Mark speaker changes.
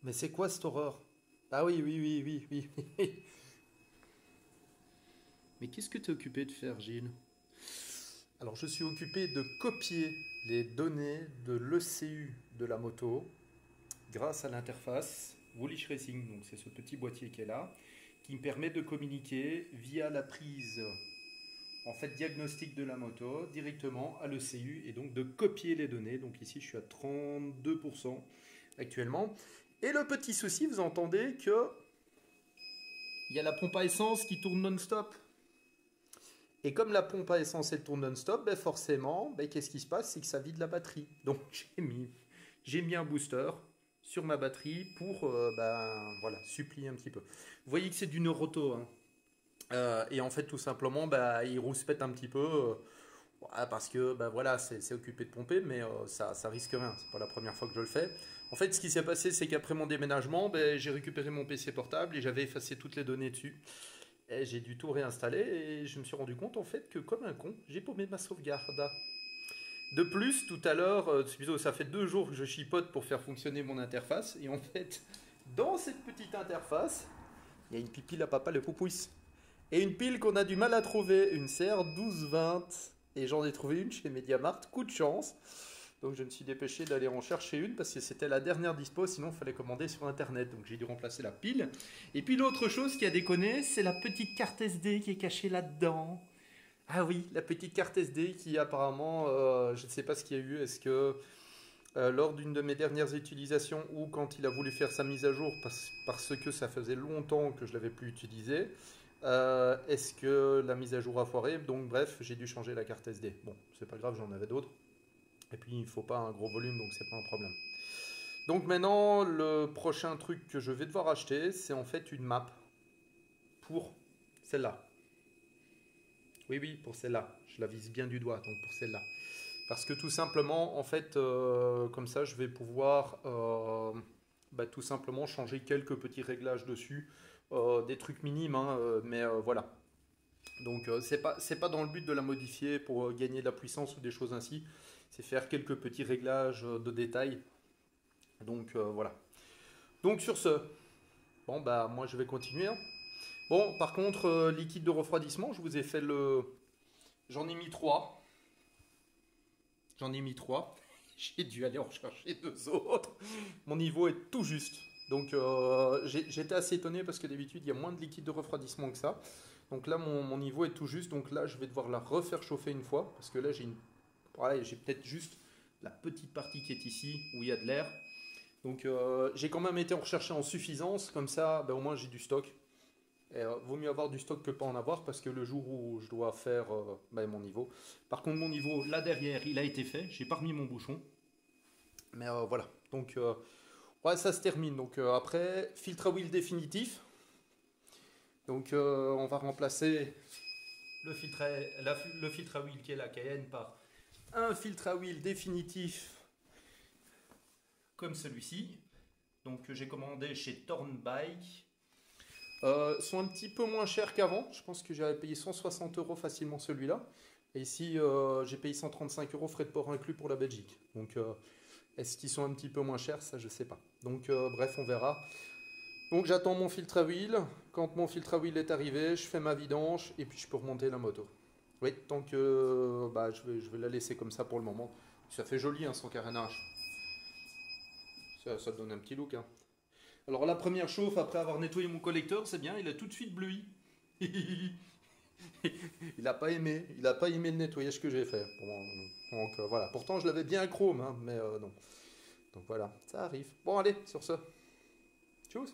Speaker 1: Mais c'est quoi cette horreur? Ah oui, oui, oui, oui, oui, oui. Mais qu'est-ce que tu es occupé de faire, Gilles? Alors, je suis occupé de copier les données de l'ECU de la moto grâce à l'interface Woolwich Racing. Donc, c'est ce petit boîtier qui est là, qui me permet de communiquer via la prise en fait diagnostic de la moto directement à l'ECU et donc de copier les données. Donc ici, je suis à 32% actuellement. Et le petit souci, vous entendez que il y a la pompe à essence qui tourne non-stop. Et comme la pompe à essence elle tourne non-stop, ben forcément, ben qu'est-ce qui se passe? C'est que ça vide la batterie. Donc j'ai mis un booster sur ma batterie pour ben, voilà, supplier un petit peu. Vous voyez que c'est du Neuroto. Hein. Et en fait, tout simplement, bah, il rouspète un petit peu. Voilà, parce que bah, voilà, c'est occupé de pomper, mais ça risque rien. C'est pas la première fois que je le fais. En fait, ce qui s'est passé, c'est qu'après mon déménagement, ben, j'ai récupéré mon PC portable et j'avais effacé toutes les données dessus. Et j'ai dû tout réinstaller et je me suis rendu compte en fait que comme un con, j'ai paumé ma sauvegarde. De plus, tout à l'heure, ça fait 2 jours que je chipote pour faire fonctionner mon interface et en fait, dans cette petite interface, il y a une pipile à papa le poupouisse. Et une pile qu'on a du mal à trouver, une CR1220. Et j'en ai trouvé une chez Mediamart, coup de chance. Donc je me suis dépêché d'aller en chercher une parce que c'était la dernière dispo, sinon il fallait commander sur internet. Donc j'ai dû remplacer la pile. Et puis l'autre chose qui a déconné, c'est la petite carte SD qui est cachée là-dedans. Ah oui, la petite carte SD qui apparemment, je ne sais pas ce qu'il y a eu, est-ce que lors d'une de mes dernières utilisations ou quand il a voulu faire sa mise à jour parce que ça faisait longtemps que je l'avais plus utilisé, est-ce que la mise à jour a foiré? Donc bref, j'ai dû changer la carte SD. Bon, c'est pas grave, j'en avais d'autres. Et puis il faut pas un gros volume, donc c'est pas un problème. Donc maintenant, le prochain truc que je vais devoir acheter, c'est en fait une map pour celle-là. Oui, oui, pour celle-là. Je la vise bien du doigt, donc pour celle-là. Parce que tout simplement, en fait, comme ça, je vais pouvoir bah, tout simplement changer quelques petits réglages dessus. Des trucs minimes, hein, mais voilà. Donc c'est pas dans le but de la modifier pour gagner de la puissance ou des choses ainsi. C'est faire quelques petits réglages de détails. Donc voilà. Donc sur ce, bon bah moi je vais continuer. Hein. Bon, par contre, liquide de refroidissement, je vous ai fait le... J'en ai mis 3. J'en ai mis 3. J'ai dû aller en chercher 2 autres. Mon niveau est tout juste. Donc j'étais assez étonné parce que d'habitude il y a moins de liquide de refroidissement que ça. Donc là mon niveau est tout juste. Donc là je vais devoir la refaire chauffer une fois. Parce que là j'ai une... ouais, j'ai peut-être juste la petite partie qui est ici où il y a de l'air. Donc j'ai quand même été en rechercher en suffisance. Comme ça ben, au moins j'ai du stock. Et, vaut mieux avoir du stock que pas en avoir parce que le jour où je dois faire ben, mon niveau. Par contre, mon niveau là derrière, il a été fait. J'ai pas remis mon bouchon. Mais voilà. Donc, ouais, ça se termine. Donc, après, filtre à huile définitif. Donc, on va remplacer le filtre à huile qui est la Cayenne par un filtre à huile définitif comme celui-ci. Donc, que j'ai commandé chez Tornbike. Sont un petit peu moins chers qu'avant. Je pense que j'avais payé 160 euros facilement celui-là. Et ici, j'ai payé 135 euros frais de port inclus pour la Belgique. Donc, est-ce qu'ils sont un petit peu moins chers? Ça, je sais pas. Donc, bref, on verra. Donc, j'attends mon filtre à huile. Quand mon filtre à huile est arrivé, je fais ma vidange et puis je peux remonter la moto. Oui, tant que bah, je vais la laisser comme ça pour le moment. Ça fait joli, hein, son carénage. Ça donne un petit look. Hein. Alors la première chauffe, après avoir nettoyé mon collecteur, c'est bien, il a tout de suite bleui. Il n'a pas aimé le nettoyage que j'ai fait. Bon, donc voilà, pourtant je l'avais bien chrome, hein, mais non. Donc voilà, ça arrive. Bon allez, sur ce, tchuss.